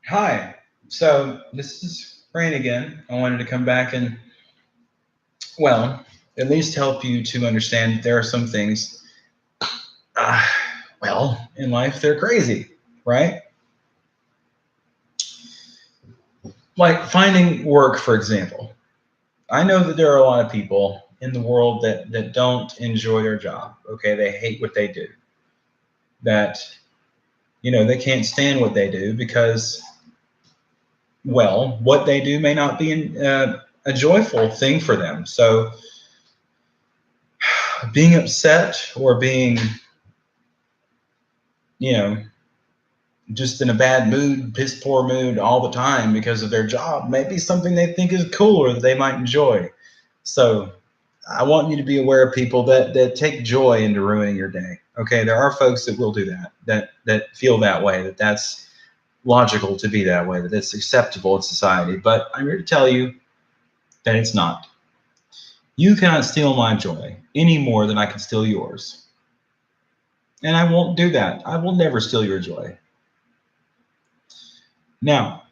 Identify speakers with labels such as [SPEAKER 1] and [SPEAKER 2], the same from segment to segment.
[SPEAKER 1] Hi. So this is Rayne again. I wanted to come back and, well, at least help you to understand there are some things, uh, in life they're crazy, right? Like finding work, for example. I know that there are a lot of people in the world that don't enjoy their job. Okay, they hate what they do. That they can't stand what they do because, well, what they do may not be a joyful thing for them. So being upset or being, you know, just in a bad mood, piss poor mood all the time because of their job may be something they think is cool or that they might enjoy. So I want you to be aware of people that take joy into ruining your day. Okay, there are folks that will do that feel that way, that's logical to be that way, that it's acceptable in society. But I'm here to tell you that it's not. You cannot steal my joy any more than I can steal yours. And I won't do that. I will never steal your joy. Now,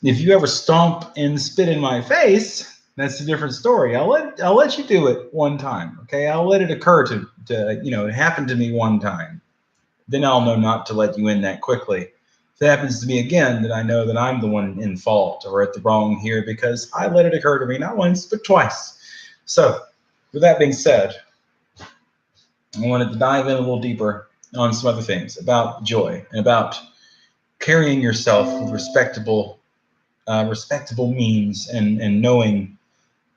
[SPEAKER 1] if you ever stomp and spit in my face, that's a different story. I'll let you do it one time, okay? I'll let it occur to it happened to me one time. Then I'll know not to let you in that quickly. If it happens to me again, then I know that I'm the one in fault or at the wrong here because I let it occur to me not once but twice. So, with that being said, I wanted to dive in a little deeper on some other things about joy and about carrying yourself with respectable means and knowing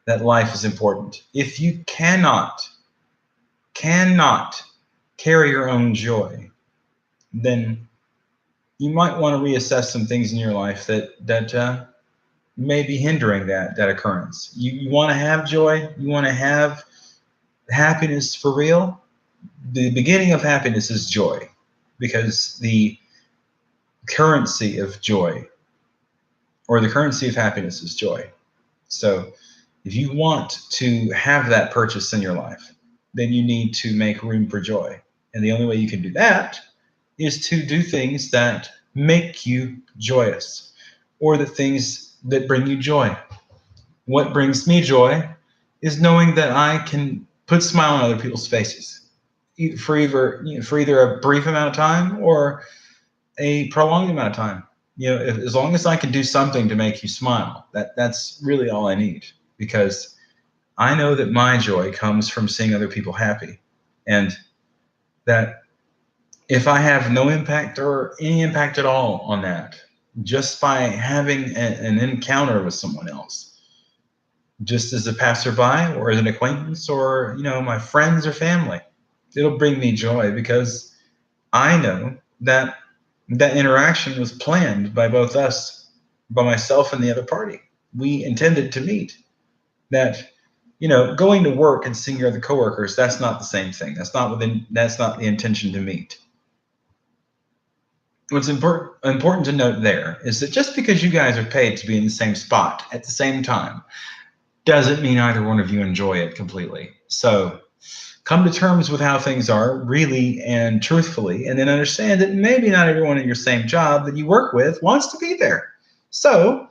[SPEAKER 1] that life is important. If you cannot carry your own joy, then you might want to reassess some things in your life that may be hindering that occurrence. You want to have joy. You want to have happiness for real. The beginning of happiness is joy, because the currency of joy or the currency of happiness is joy. So if you want to have that purchase in your life, then you need to make room for joy. And the only way you can do that is to do things that make you joyous, or the things that bring you joy. What brings me joy is knowing that I can put a smile on other people's faces for either a brief amount of time or a prolonged amount of time. As long as I can do something to make you smile, that's really all I need, because I know that my joy comes from seeing other people happy, and that if I have no impact or any impact at all on that, just by having an encounter with someone else, just as a passerby or as an acquaintance or my friends or family, it'll bring me joy because I know that that interaction was planned by both us, by myself and the other party. We intended to meet. That going to work and seeing your other coworkers, that's not the same thing. That's not the intention to meet. What's important to note there is that just because you guys are paid to be in the same spot at the same time doesn't mean either one of you enjoy it completely. So come to terms with how things are really and truthfully, and then understand that maybe not everyone at your same job that you work with wants to be there. So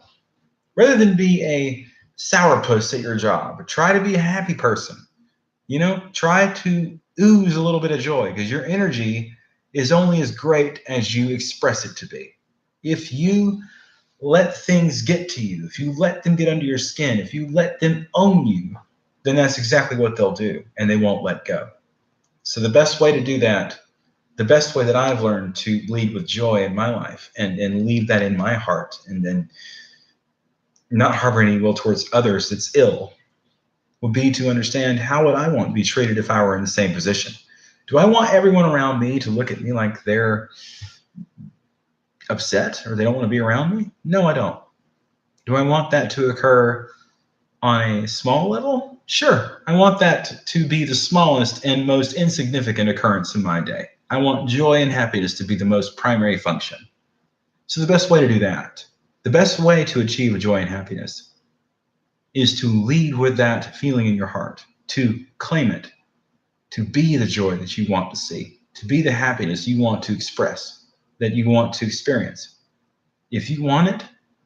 [SPEAKER 1] rather than be a sourpuss at your job, try to be a happy person. Try to ooze a little bit of joy, because your energy is only as great as you express it to be. If you let things get to you, if you let them get under your skin, if you let them own you, then that's exactly what they'll do, and they won't let go. So the best way to do that, the best way that I've learned to lead with joy in my life and leave that in my heart, and then not harbor any will towards others that's ill, would be to understand, how would I want to be treated if I were in the same position? Do I want everyone around me to look at me like they're upset or they don't want to be around me? No, I don't. Do I want that to occur on a small level? Sure. I want that to be the smallest and most insignificant occurrence in my day. I want joy and happiness to be the most primary function. So the best way to do that, the best way to achieve joy and happiness, is to lead with that feeling in your heart, to claim it, to be the joy that you want to see, to be the happiness you want to express, that you want to experience. If you want it,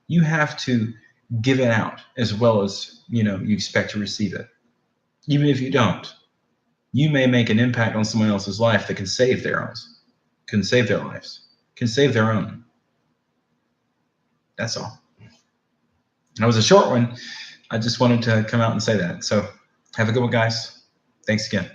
[SPEAKER 1] you have to give it out as well as, you expect to receive it. Even if you don't, you may make an impact on someone else's life that can save their lives, can save their own. That's all. That was a short one. I just wanted to come out and say that. So have a good one, guys. Thanks again.